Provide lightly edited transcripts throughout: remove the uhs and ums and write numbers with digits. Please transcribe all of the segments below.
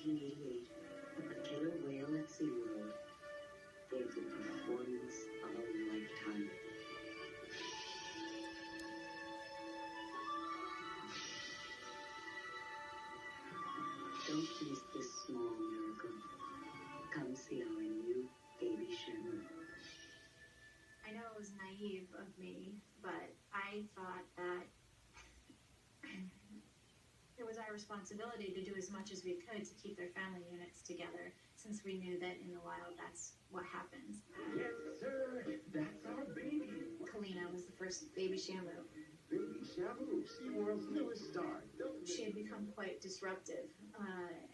1988, the killer whale at SeaWorld gave the performance of a lifetime. Don't miss this small miracle. Come see our new baby Shamu. I know it was naive of me, but I thought that it was our responsibility to do as much as we could to keep their family units together, since we knew that in the wild that's what happens. Yes, sir. That's our baby. Kalina was the first baby Shamu. Baby Shamu, SeaWorld's newest star. She had become quite disruptive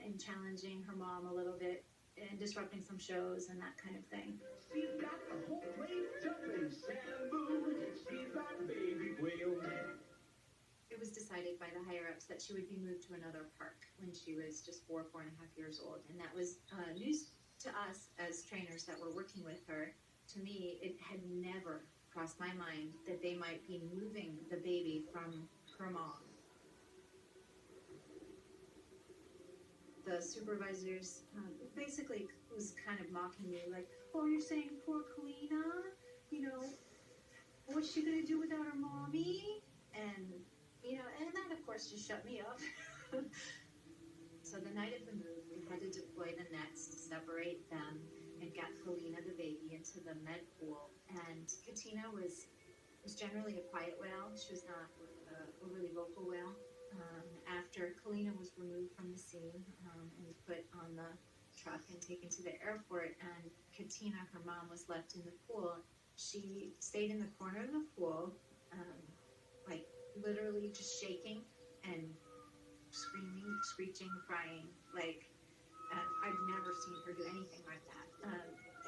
and challenging her mom a little bit and disrupting some shows and that kind of thing. She's got the whole place jumping. Shamu, she's our baby whale. It was decided by the higher-ups that she would be moved to another park when she was just 4.5 years old. And that was news to us as trainers that were working with her. To me, it had never crossed my mind that they might be moving the baby from her mom. The supervisors basically was kind of mocking me, like, oh, you're saying poor Kalina? You know, what's she going to do without her mommy? And and that, of course, just shut me up. So the night of the move, we had to deploy the nets to separate them and get Kalina, the baby, into the med pool. And Katina was generally a quiet whale. She was not a really vocal whale. After Kalina was removed from the scene and put on the truck and taken to the airport, and Katina, her mom, was left in the pool, she stayed in the corner of the pool, literally just shaking and screaming, screeching, crying. I've never seen her do anything like that.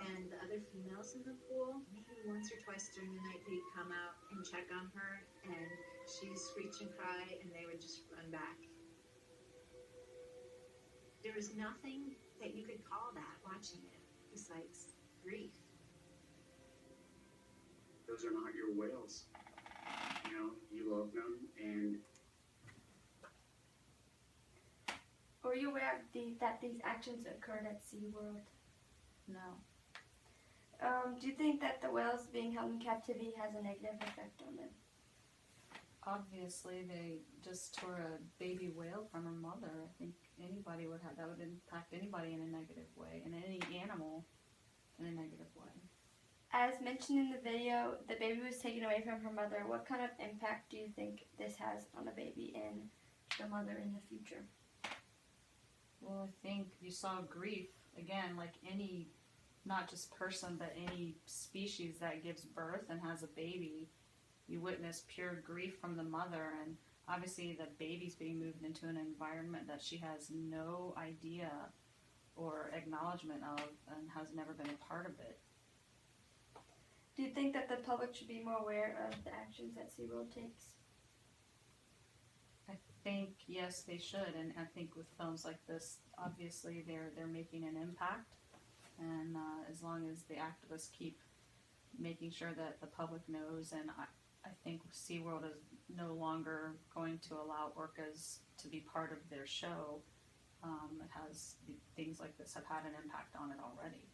And the other females in the pool, maybe once or twice during the night, they'd come out and check on her, and she'd screech and cry, and they would just run back. There was nothing that you could call that watching it besides grief. Those are not your whales. You love them, and were you aware that these actions occurred at SeaWorld? No. Do you think that the whales being held in captivity has a negative effect on them? Obviously, they just tore a baby whale from her mother. I think anybody would have, that would impact anybody in a negative way, and any animal in a negative way. As mentioned in the video, the baby was taken away from her mother. What kind of impact do you think this has on a baby and the mother in the future? Well, I think you saw grief, again, like any, not just person, but any species that gives birth and has a baby. You witness pure grief from the mother, and obviously the baby's being moved into an environment that she has no idea or acknowledgement of and has never been a part of it. Do you think that the public should be more aware of the actions that SeaWorld takes? I think, yes, they should, and I think with films like this, obviously they're making an impact, and as long as the activists keep making sure that the public knows, and I think SeaWorld is no longer going to allow orcas to be part of their show. Things like this have had an impact on it already.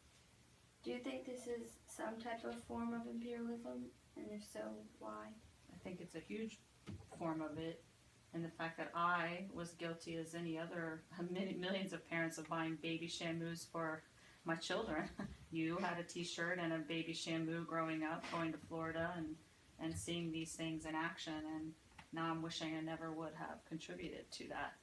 Do you think this is some type of form of imperialism, and if so, why? I think it's a huge form of it, and the fact that I was guilty as any other millions of parents of buying baby Shamus for my children. You had a t-shirt and a baby Shamu growing up, going to Florida and seeing these things in action, and now I'm wishing I never would have contributed to that.